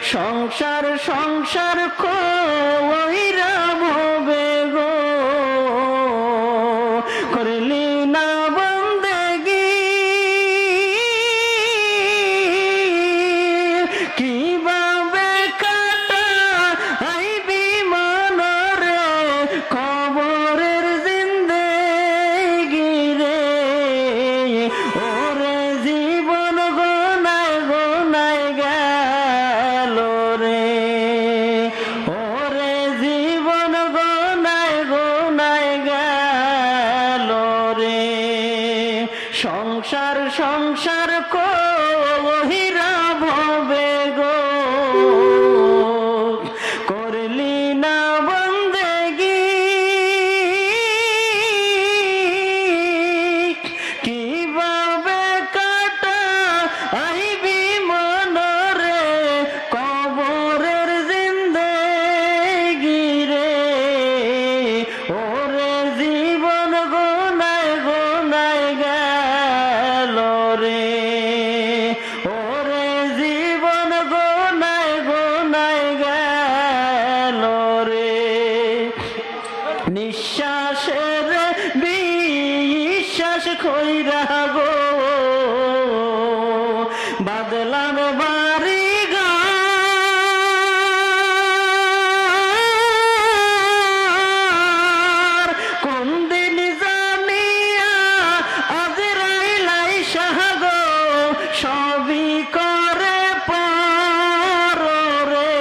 সংসার সংসার কইরা ভবে গো করলি না বন্দেগি কিভাবে কাটা আইবি মনরে কবরের জিন্দেগি রে ওরে জীবন গোনায় গোনায় গেল রে ওরে জীবন গোনায় গোনায় গেল রে সংসার সংসার কহিরা ভবে গো করলি না বন্দেগি কিভাবে কাটা আইবি মনরে কবরের জিন্দেগি রে ওরে জীবন গোনায় গোনায় গেল রে ওরে জীবন গোনায় গোনায় গেল রে নিঃশ্বাসের বিশ্বাস কইরা গো বাদলাম বাড়ি ঘর কোন দিন জানিয়া আজরাইলাই সাহাগো সবই করে পর রে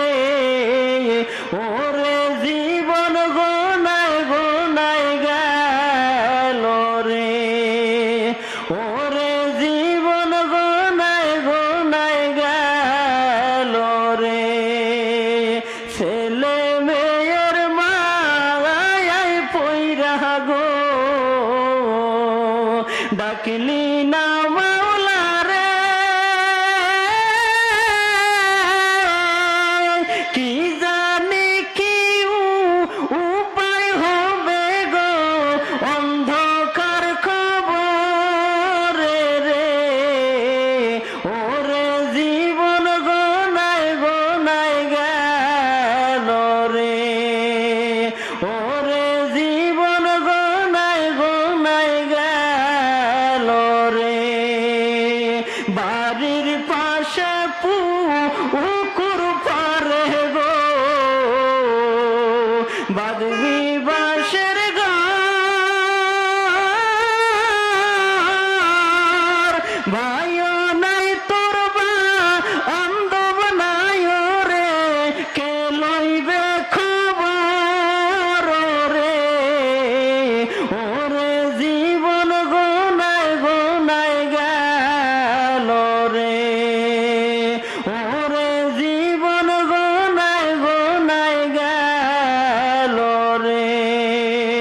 ওরে জীবন গোনায় গোনায় গেল রে ওরে জীবন গোনায় গোনায় গেল রে ছেলে মেয়ের মায়ায় পইরা গো ডাকলি না